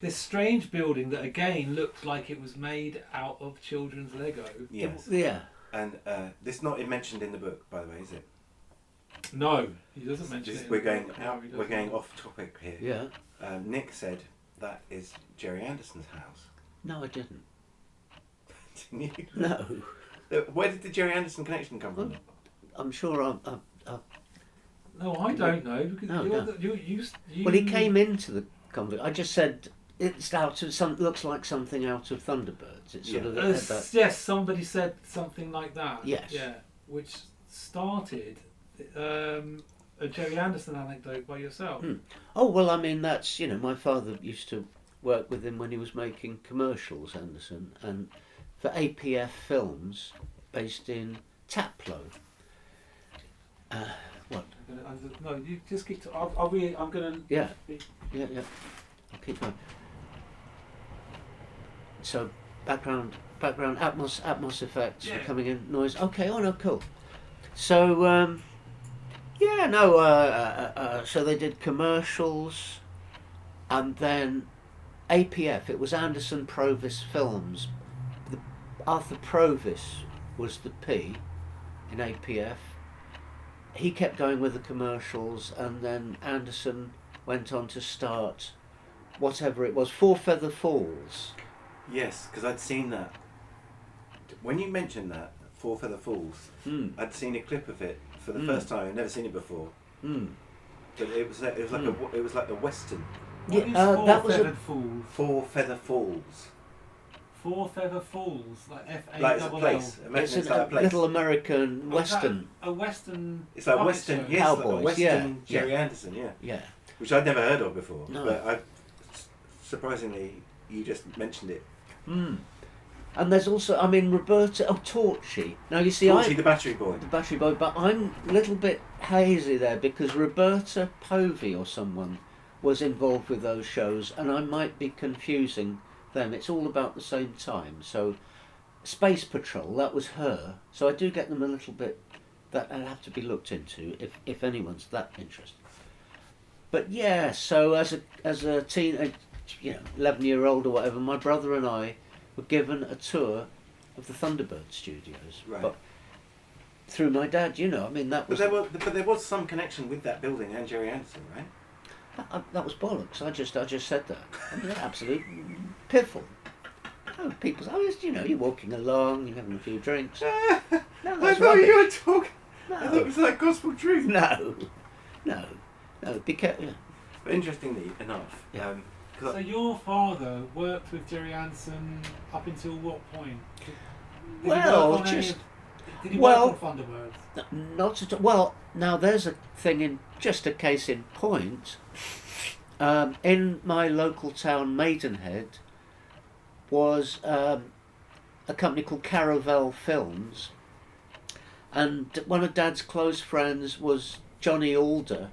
this strange building that again looked like it was made out of children's Lego. Yes. Yeah. And this not mentioned in the book, by the way, is it? No, he doesn't mention it. We're going No, out. he We're doesn't. going off topic here. Yeah. Nick said that is Gerry Anderson's house. No, I didn't. Didn't you? No. Where did the Gerry Anderson connection come from? I'm sure I'm No, I don't know because No, you're no. you. Well, he came into the convent. I just said it's out of some. Looks like something out of Thunderbirds. It's sort of that. Yes, somebody said something like that. Yes. Yeah, which started a Gerry Anderson anecdote by yourself. Oh well, I mean that's my father used to work with him when he was making commercials, Anderson, and for APF Films, based in Taplow. What? No, you just keep. I'll read. I'm gonna. Yeah. Yeah. I'll keep going. So background, atmos effects Yeah. coming in, noise. Okay. Oh no, cool. So so they did commercials, and then APF. It was Anderson Provis Films. Arthur Provis was the P in APF. He kept going with the commercials, and then Anderson went on to start whatever it was, Four Feather Falls. Yes, because I'd seen that. When you mentioned that, Four Feather Falls, I'd seen a clip of it for the first time. I'd never seen it before. But it was like a western. What is that was Feathered Falls? Four Feather Falls. Four Feather Falls, like F-A-double-L. Like it's a place. Imagine it's like a place. little American Oh, western. A western. It's like puppet western. show. Yes, Cowboys, like a western yeah. Gerry Anderson. Yeah. Yeah. Which I'd never heard of before. No. But surprisingly, you just mentioned it. And there's also, Roberta, Torchy. Now you see, Torchy, the battery boy. the battery boy, but I'm a little bit hazy there because Roberta Povey or someone was involved with those shows, and I might be confusing them. It's all about the same time. So Space Patrol, that was her. So I do get them a little bit, that have to be looked into if anyone's that interested. But yeah, so as a teen, 11-year-old or whatever, my brother and I were given a tour of the Thunderbird studios. Right. But through my dad, that was... But there was some connection with that building and Gerry Anderson, right? That was bollocks. I just said that. Absolute piffle. Oh, you're walking along, you're having a few drinks. No, I that's thought you rubbish. were talking. No. I thought it was like gospel truth. No. Be careful. But interestingly enough, Yeah. So your father worked with Gerry Anderson up until what point? Did he work on Thunderbirds? Not at all. Well, now there's a thing just a case in point. In my local town, Maidenhead, was a company called Caravel Films, and one of Dad's close friends was Johnny Alder,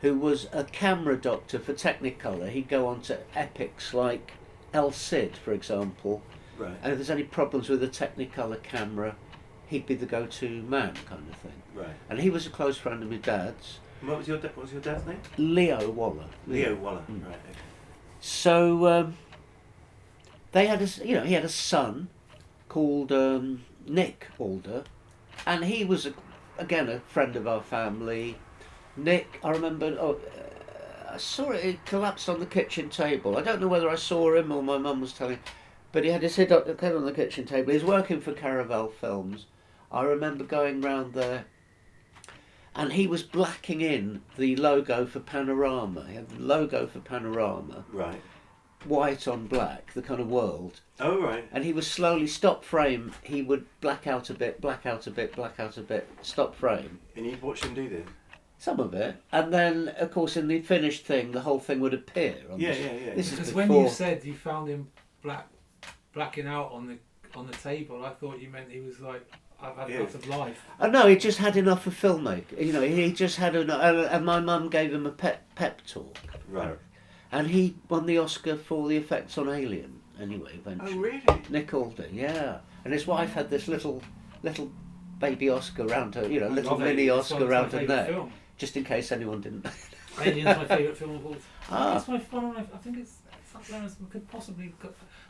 who was a camera doctor for Technicolor. He'd go on to epics like El Cid, for example, Right. and if there's any problems with a Technicolor camera, he'd be the go-to man, kind of thing. Right. And he was a close friend of my dad's. What was your dad's name? Leo Waller. Leo Waller. Mm. Right. Okay. So they had he had a son called Nick Alder, and he was again a friend of our family. Nick, I remember. I saw it. It collapsed on the kitchen table. I don't know whether I saw him or my mum was telling, but he had his head on the kitchen table. He was working for Caravel Films. I remember going round there, and he was blacking in the logo for Panorama. He had the logo for Panorama, Right. white on black, the kind of world. Oh, right. And he was slowly, stop frame, he would black out a bit, black out a bit, black out a bit, stop frame. And you'd watch him do this? Some of it. And then, of course, in the finished thing, the whole thing would appear. Yeah. This is Because before... when you said you found him blacking out on the table, I thought you meant he was like, I've had enough of life. No, he just had enough of filmmaking. He just had enough. And my mum gave him a pep talk. Right. And he won the Oscar for the effects on Alien, anyway, eventually. Oh, really? Nick Alder, yeah. And his wife had this little baby Oscar around her, I little love mini it. Oscar It's around my her favourite neck. film. Just in case anyone didn't know. Alien's my favourite film of all time. Ah. It's my fun. I think it's could possibly,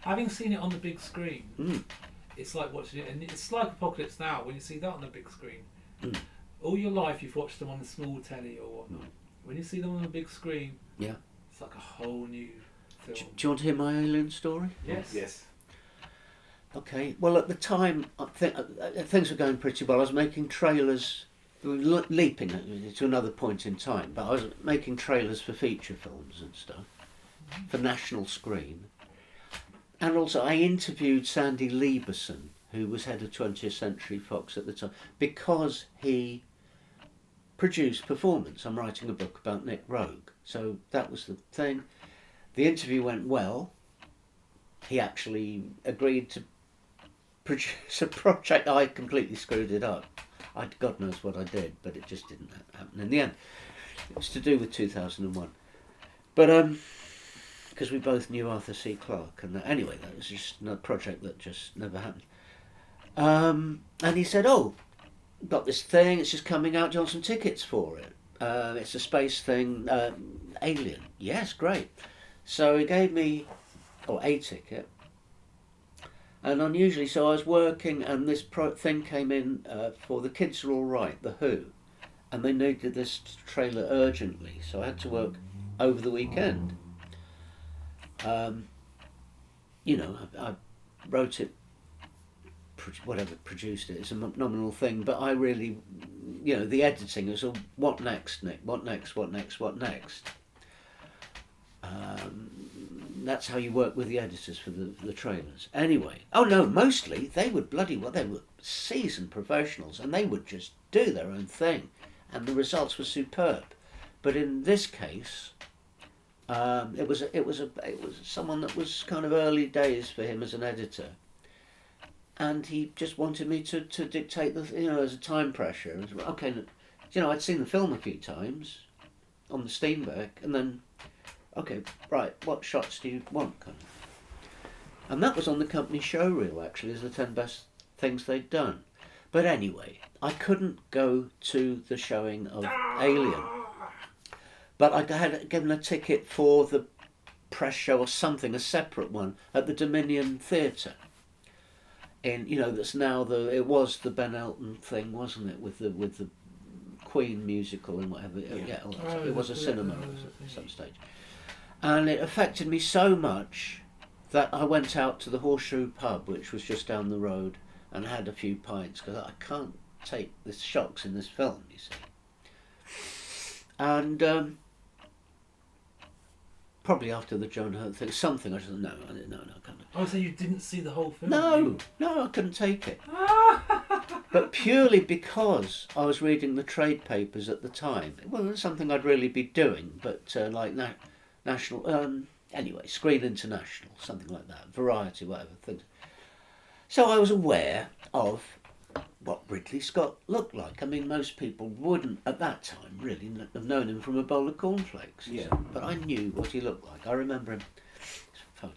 having seen it on the big screen, it's like watching it, and it's like Apocalypse Now when you see that on the big screen. All your life you've watched them on the small telly or whatnot. When you see them on the big screen, it's like a whole new film. Do you want to hear my Alien story? Yes. Yes. Okay. Well, at the time, things were going pretty well. I was making trailers, leaping to another point in time, but I was making trailers for feature films and stuff for national screen. And also, I interviewed Sandy Lieberson, who was head of 20th Century Fox at the time, because he produced Performance. I'm writing a book about Nick Rogue. So that was the thing. The interview went well. He actually agreed to produce a project. I completely screwed it up. God knows what I did, but it just didn't happen in the end. It was to do with 2001. But because we both knew Arthur C. Clarke, and anyway, that was just a project that just never happened. And he said, "Oh, got this thing. It's just coming out. Do you want some tickets for it? It's a space thing. Alien. Yes, great." So he gave me a ticket. And unusually, so I was working, and this thing came in for The Kids Are All Right, The Who, and they needed this trailer urgently, so I had to work over the weekend. I wrote it, produced it. It's a nominal thing, but I really, the editing was all, what next, Nick? What next? What next? What next? That's how you work with the editors for the trailers. Anyway, mostly they would they were seasoned professionals, and they would just do their own thing, and the results were superb. But in this case, it was someone that was kind of early days for him as an editor, and he just wanted me to dictate as a time pressure. Okay, I'd seen the film a few times on the Steenbeck, and then, okay, right, what shots do you want? Kind of. And that was on the company showreel, actually, as the 10 best things they'd done. But anyway, I couldn't go to the showing of Alien. But I had given a ticket for the press show or something, a separate one, at the Dominion Theatre. That's now it was the Ben Elton thing, wasn't it, with the Queen musical and whatever. It was a cinema at some stage. And it affected me so much that I went out to the Horseshoe pub, which was just down the road, and had a few pints, because I can't take the shocks in this film, you see. And probably after the Joan Hurt thing, something, I said, no, I can't. Oh, so you didn't see the whole film? No, I couldn't take it. But purely because I was reading the trade papers at the time. Well, it was something I'd really be doing, but national, Screen International, something like that, Variety, whatever things. So I was aware of what Ridley Scott looked like. I mean, most people wouldn't at that time really have known him from a bowl of cornflakes. Yeah. But I knew what he looked like. I remember him. Photo.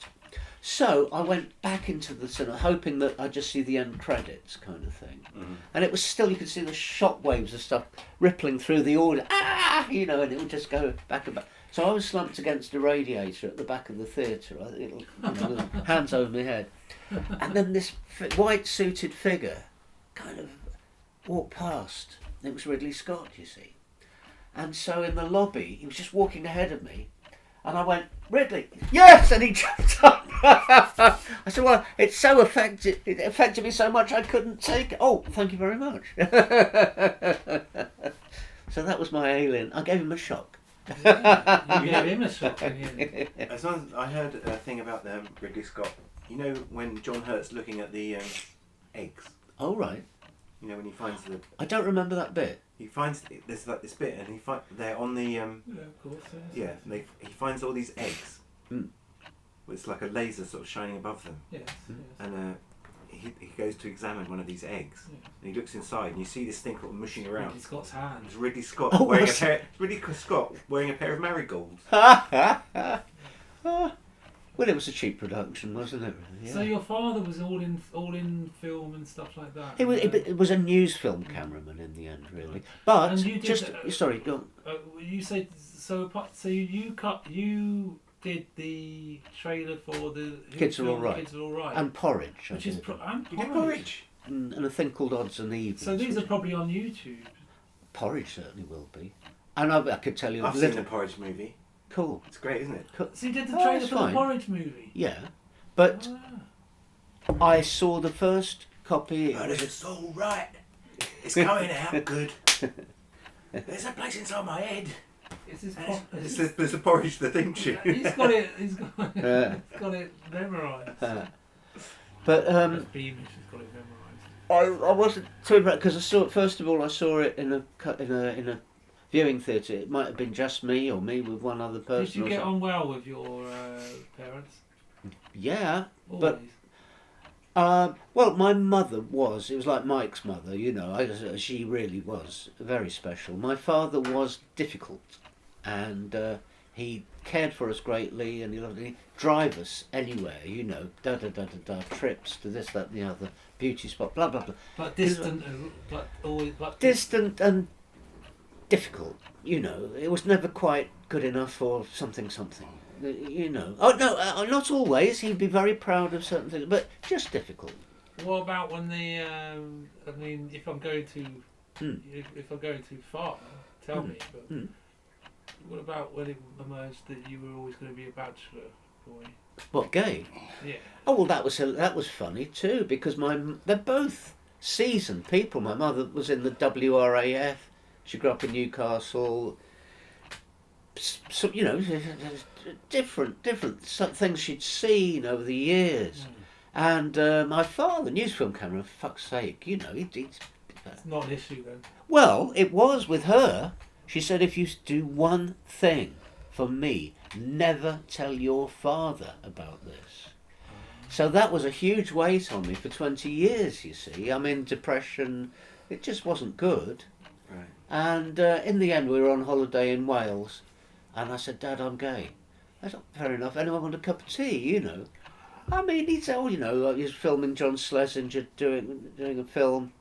So I went back into the cinema, hoping that I'd just see the end credits kind of thing. Mm-hmm. And it was still, you could see the shock waves of stuff rippling through the audience, and it would just go back and back. So I was slumped against a radiator at the back of the theatre, hands over my head. And then this white suited figure kind of walked past. It was Ridley Scott, you see. And so in the lobby, he was just walking ahead of me. And I went, "Ridley!" "Yes!" And he jumped up. I said, "Well, it affected me so much I couldn't take it." "Oh, thank you very much." So that was my Alien. I gave him a shock. You gave him a shock. As long as I heard a thing about Ridley Scott. When John Hurt's looking at the eggs. Oh, right. When he finds the... I don't remember that bit. He finds... There's like this bit, and they're on the... yeah, of course. Yeah, he finds all these eggs. It's like a laser sort of shining above them. Yes. And he goes to examine one of these eggs. Yeah. And he looks inside, and you see this thing sort of mushing around. Ridley Scott's hand. It's Ridley Scott wearing a pair of marigolds. Well, it was a cheap production, wasn't it? Yeah. So your father was all in film and stuff like that. It was a news film cameraman in the end, really. But sorry, go on. You said so. So you did the trailer for the Kids Are All Right. Kids Are All Right, And Porridge. which is and You did Porridge. Porridge. and a thing called Odds and Evens. So these are which- probably on YouTube. Porridge certainly will be. And I could tell you I've seen the Porridge movie. Cool. It's great, isn't it? So you did the Oh, trailer it's for fine. the Porridge movie. Yeah. But Ah. I saw the first copy. It's all right. It's coming out good. There's a place inside my head. Is this There's a Porridge, the theme tune. He's got it. He's got it, Yeah. he's got it memorised. But That's Beamish has got it memorised. I wasn't too impressed because I saw it. First of all, I saw it in a viewing theatre. It might have been just me or me with one other person. Did you or get something. on well with your parents? Yeah, Always. but well, my mother was. It was like Mike's mother, you know. She really was very special. My father was difficult, and he cared for us greatly, and he loved to drive us anywhere, you know, trips to this, that, and the other, beauty spot, blah blah blah. But distant, but always, but Distant and difficult, you know. It was never quite good enough for something. You know. Oh no, not always. He'd be very proud of certain things, but just difficult. What about when the? I mean, if I'm going if I'm going too far, tell me. But what about when it emerged that you were always going to be a bachelor boy? What, gay? Yeah. Oh well, that was funny too because they're both seasoned people. My mother was in the WRAF. She grew up in Newcastle. So you know, different things she'd seen over the years. And my father, news film camera, for fuck's sake, you know, he's It's not an issue then. well, it was with her. She said, if you do one thing for me, never tell your father about this. So that was a huge weight on me for 20 years, you see. I'm in depression. It just wasn't good. Right. And in the end, we were on holiday in Wales. And I said, Dad, I'm gay. I said, fair enough. Anyone want a cup of tea, you know? I mean, he'd say, oh, you know, he was filming John Schlesinger doing a film.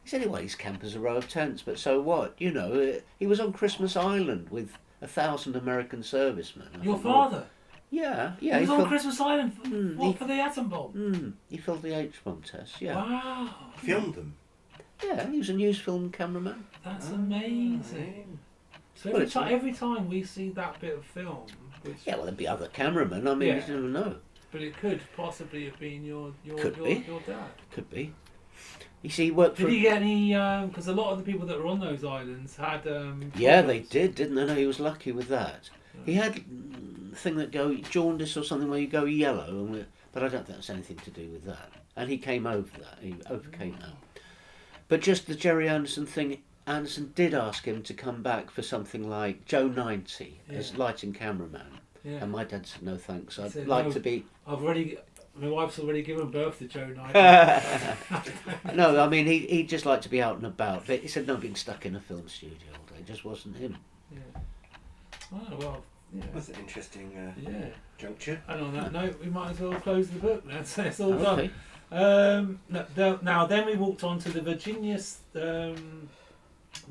He said, well, his camp is a row of tents, but so what? You know, he was on Christmas Island with 1,000 American servicemen. Your father? Yeah. He was on Christmas Island for the atom bomb? He filled the H-bomb test, yeah. Wow. Filmed them. Yeah, he was a news film cameraman. That's amazing. So Well, every time we see that bit of film, which, Yeah, well, there'd be other cameramen. I mean, Yeah. you never know. but it could possibly have been your Could be. your dad. Could be. You see, he worked for... Did he get any? Because a lot of the people that were on those islands had. Yeah, they problems. did, didn't they? No, he was lucky with that. He had a thing that go jaundice or something where you go yellow, but I don't think that's anything to do with that. And he came over that. He overcame that. But just the Gerry Anderson thing, Anderson did ask him to come back for something like Joe 90 as lighting cameraman. Yeah. And my dad said, no thanks, He I'd said, like "No, to be... My wife's already given birth to Joe Knight. No, I mean, he'd just like to be out and about. But he said, no, being stuck in a film studio all day just wasn't him. Yeah. Oh well. Yeah. That's an interesting Yeah. juncture. And on that note, we might as well close the book. That's it's all Okay. done. Now then we walked on to the Virginia